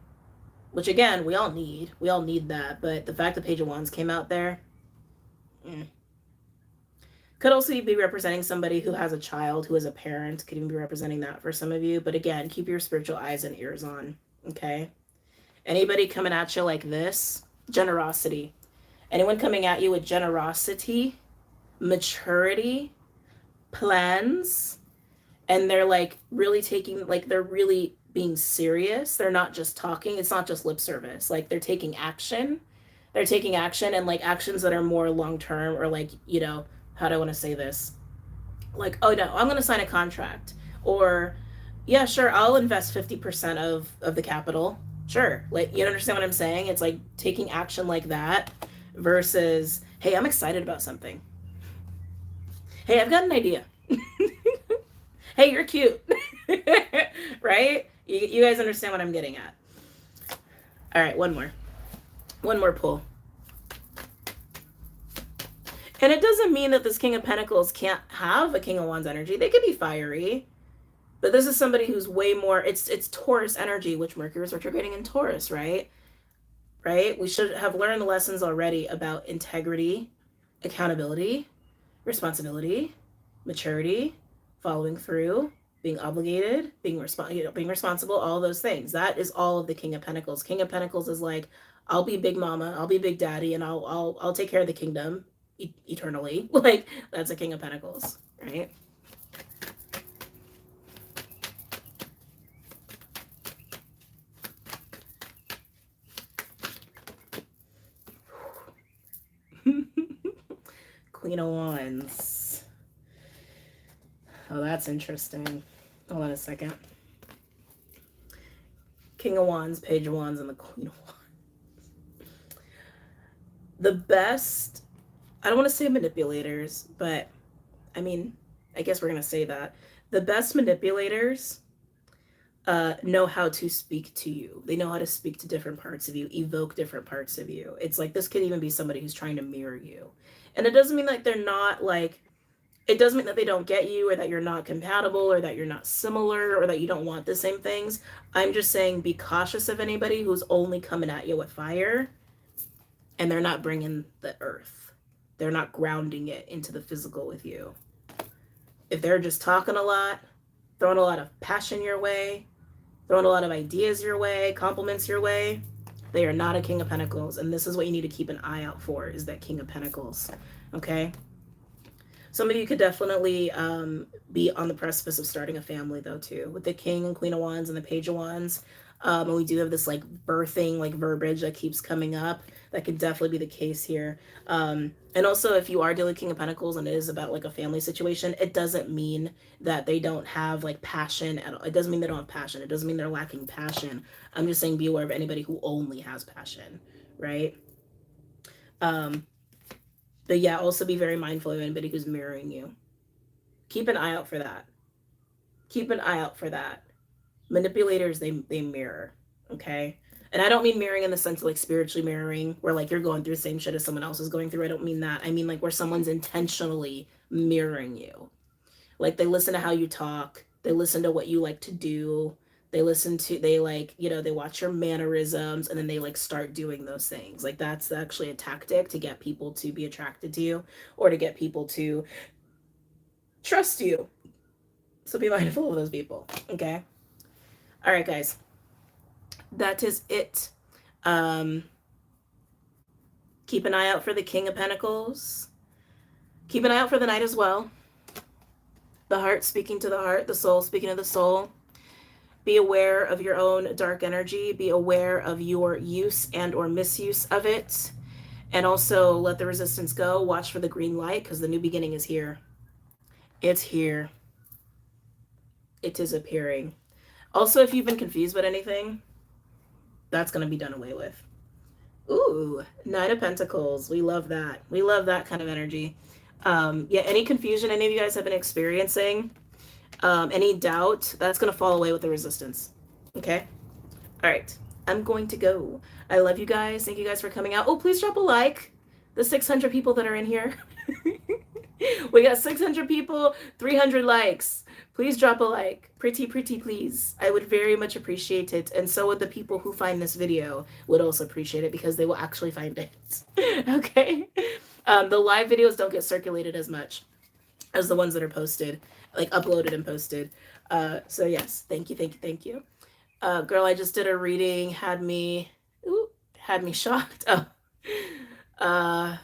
which again, we all need. We all need that. But the fact that Page of Wands came out there, could also be representing somebody who has a child, who is a parent. Could even be representing that for some of you. But again, keep your spiritual eyes and ears on, okay? Anybody coming at you like this, generosity. Anyone coming at you with generosity, maturity, plans, and they're like really taking, like they're really being serious. They're not just talking. It's not just lip service. Like they're taking action. They're taking action, and like actions that are more long term, or like, you know, how do I want to say this? Like, oh no, I'm going to sign a contract. Or, yeah, sure, I'll invest 50% of the capital. Sure. Like, you understand what I'm saying? It's like taking action like that versus, hey, I'm excited about something. Hey, I've got an idea. Hey, you're cute. Right? You guys understand what I'm getting at. All right, one more pull. And it doesn't mean that this King of Pentacles can't have a King of Wands energy. They could be fiery. But this is somebody who's way more, it's Taurus energy, which Mercury is retrograding in Taurus, right? Right? We should have learned the lessons already about integrity, accountability, responsibility, maturity, following through, being obligated, being responsible, all those things. That is all of the King of Pentacles. King of Pentacles is like, I'll be big mama, I'll be big daddy, and I'll take care of the kingdom eternally. Like, that's a King of Pentacles, right? Queen of Wands. Oh, that's interesting. Hold on a second. King of Wands, Page of Wands, and the Queen of Wands. The best, I don't want to say manipulators, but I mean, I guess we're going to say that. The best manipulators know how to speak to you. They know how to speak to different parts of you, evoke different parts of you. It's like, this could even be somebody who's trying to mirror you. And it doesn't mean like they're not like, it doesn't mean that they don't get you, or that you're not compatible, or that you're not similar, or that you don't want the same things. I'm just saying, be cautious of anybody who's only coming at you with fire, and they're not bringing the earth. They're not grounding it into the physical with you. If they're just talking a lot, throwing a lot of passion your way, throwing a lot of ideas your way, compliments your way, they are not a King of Pentacles. And this is what you need to keep an eye out for, is that King of Pentacles. Okay? Some of you could definitely be on the precipice of starting a family, though, too, with the King and Queen of Wands and the Page of Wands. And we do have this like birthing, like verbiage that keeps coming up. That could definitely be the case here. And also, if you are dealing with King of Pentacles and it is about like a family situation, it doesn't mean that they don't have like passion at all. It doesn't mean they don't have passion. It doesn't mean they're lacking passion. I'm just saying, be aware of anybody who only has passion, right? But yeah, also be very mindful of anybody who's mirroring you. Keep an eye out for that. Keep an eye out for that. Manipulators, they mirror, okay? And I don't mean mirroring in the sense of like spiritually mirroring, where like you're going through the same shit as someone else is going through. I don't mean that. I mean like where someone's intentionally mirroring you. Like they listen to how you talk. They listen to what you like to do. They like, you know, they watch your mannerisms, and then they like start doing those things. Like that's actually a tactic to get people to be attracted to you, or to get people to trust you. So be mindful of those people, okay? All right, guys. That is it. Keep an eye out for the King of Pentacles. Keep an eye out for the Knight as well. The heart speaking to the heart, the soul speaking to the soul. Be aware of your own dark energy. Be aware of your use and or misuse of it. And also let the resistance go. Watch for the green light, because the new beginning is here. It's here. It is appearing. Also, if you've been confused about anything, that's going to be done away with. Ooh, Knight of Pentacles. We love that. We love that kind of energy. Yeah, any confusion any of you guys have been experiencing, any doubt, that's going to fall away with the resistance. Okay? All right. I'm going to go. I love you guys. Thank you guys for coming out. Oh, please drop a like. The 600 people that are in here. We got 600 people, 300 likes. Please drop a like. Pretty, pretty, please. I would very much appreciate it. And so would the people who find this video would also appreciate it because they will actually find it. Okay? The live videos don't get circulated as much as the ones that are posted, like uploaded and posted. So yes, thank you, thank you, thank you. Girl, I just did a reading, had me shocked. Oh,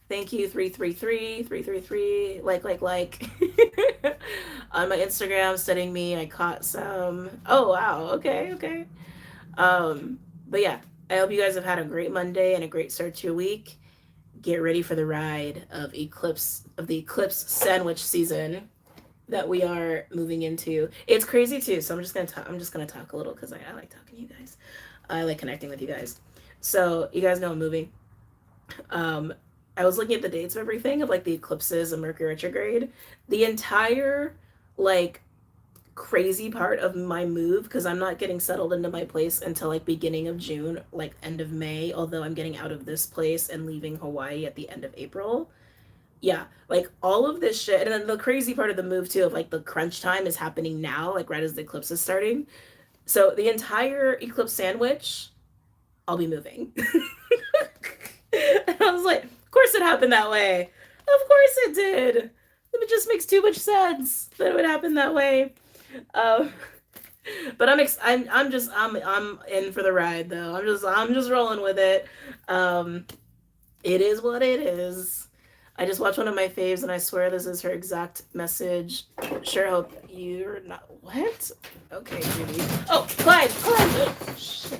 thank you, 333, like. On my Instagram, studying me, I caught some. Oh wow, okay. But yeah, I hope you guys have had a great Monday and a great start to your week. Get ready for the ride of the eclipse sandwich season that we are moving into. It's crazy too, so I'm just gonna talk a little because I like talking to you guys. I like connecting with you guys. So you guys know I'm moving. I was looking at the dates of everything of like the eclipses and Mercury retrograde. The entire like crazy part of my move, because I'm not getting settled into my place until like beginning of June, like end of May, although I'm getting out of this place and leaving Hawaii at the end of April. Yeah, like all of this shit. And then the crazy part of the move too of like the crunch time is happening now, like right as the eclipse is starting. So the entire eclipse sandwich, I'll be moving. And I was like, of course it happened that way. Of course it did. It just makes too much sense that it would happen that way. Um, but I'm in for the ride though. I'm just rolling with it. It is what it is. I just watched one of my faves and I swear this is her exact message. Sure hope you're not what? Okay, Judy. Oh, Clyde! Shit.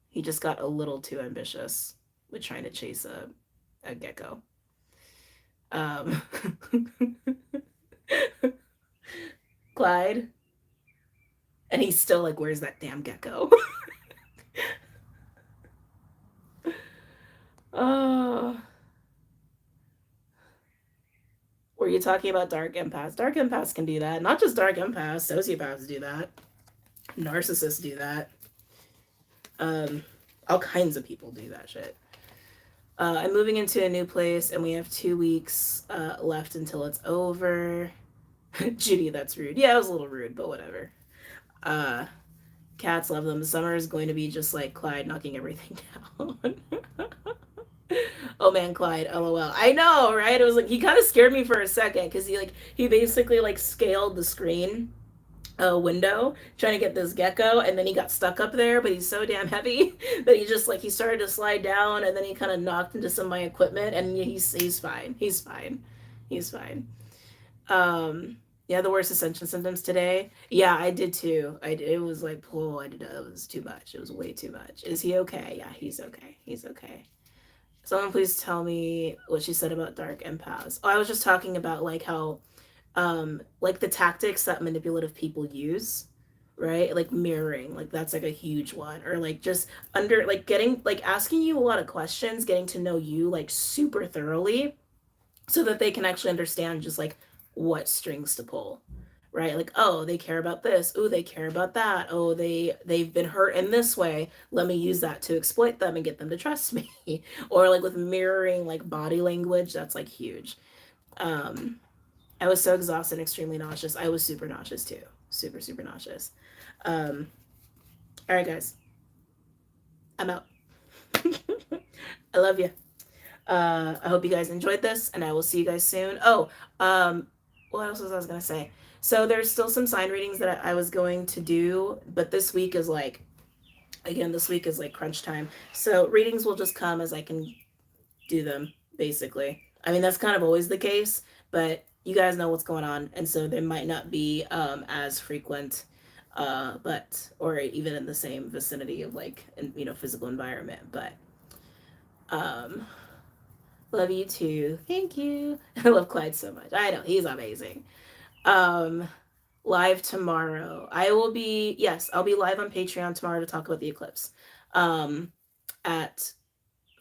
He just got a little too ambitious with trying to chase a gecko. Clyde. And he's still like, where's that damn gecko? Oh. Were you talking about dark empaths? Dark empaths can do that. Not just dark empaths, sociopaths do that. Narcissists do that. All kinds of people do that shit. I'm moving into a new place and we have 2 weeks left until it's over. Judy, that's rude. Yeah, it was a little rude, but whatever. Cats love them. Summer is going to be just like Clyde knocking everything down. Oh man, Clyde, LOL. I know, right? It was like he kind of scared me for a second because he basically like scaled the screen window trying to get this gecko, and then he got stuck up there, but he's so damn heavy that he started to slide down, and then he kind of knocked into some of my equipment, and he's fine. He's fine. Yeah, the worst ascension symptoms today. Yeah, I did too. It was like, oh, it was too much. It was way too much. Is he okay? Yeah, he's okay. Someone please tell me what she said about dark empaths. Oh, I was just talking about like how like the tactics that manipulative people use, right? Like mirroring, like that's like a huge one. Or like just getting like asking you a lot of questions, getting to know you like super thoroughly so that they can actually understand just like what strings to pull, right? Like, oh, they care about this. Oh, they care about that. Oh, they've been hurt in this way. Let me use that to exploit them and get them to trust me. Or like with mirroring like body language, that's like huge. I was so exhausted and extremely nauseous. I was super nauseous too. Super nauseous. All right, guys. I'm out. I love you. I hope you guys enjoyed this, and I will see you guys soon. Oh, what else was I going to say? So there's still some sign readings that I was going to do, but this week is like crunch time. So readings will just come as I can do them, basically. I mean, that's kind of always the case, but you guys know what's going on, and so they might not be as frequent, or even in the same vicinity of like, physical environment, but love you too. Thank you. I love Clyde so much. I know, he's amazing. Live tomorrow. I'll be live on Patreon tomorrow to talk about the eclipse. At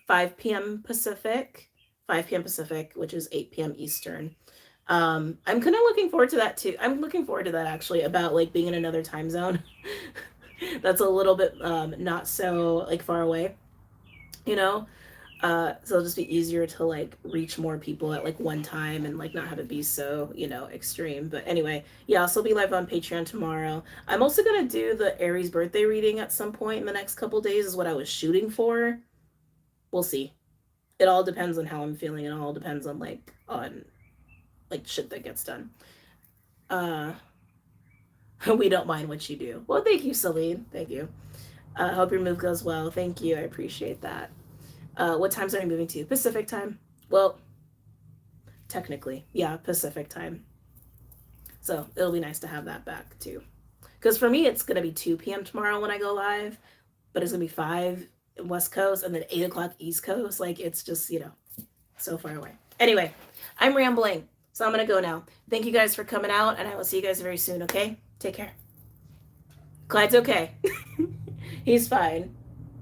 5 p.m. Pacific, which is 8 p.m. Eastern. I'm kind of looking forward to that too. I'm looking forward to that actually, about like being in another time zone. That's a little bit not so like far away, you know? So it'll just be easier to like reach more people at like one time and like not have it be so, extreme. But anyway, yeah, I'll still be live on Patreon tomorrow. I'm also gonna do the Aries birthday reading at some point in the next couple days, is what I was shooting for. We'll see. It all depends on how I'm feeling. It all depends on like shit that gets done. Uh we don't mind what you do. Well, thank you, Celine. Thank you. Hope your move goes well. Thank you. I appreciate that. What times are you moving to? Pacific time. Well, technically, yeah, Pacific time. So it'll be nice to have that back too. Because for me, it's gonna be 2 p.m. tomorrow when I go live, but it's gonna be 5 West Coast and then 8 o'clock East Coast. Like it's just so far away. Anyway, I'm rambling, so I'm gonna go now. Thank you guys for coming out, and I will see you guys very soon. Okay, take care. Clyde's okay. He's fine.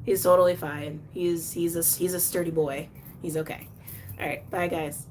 He's totally fine. He's a sturdy boy. He's okay. All right, bye guys.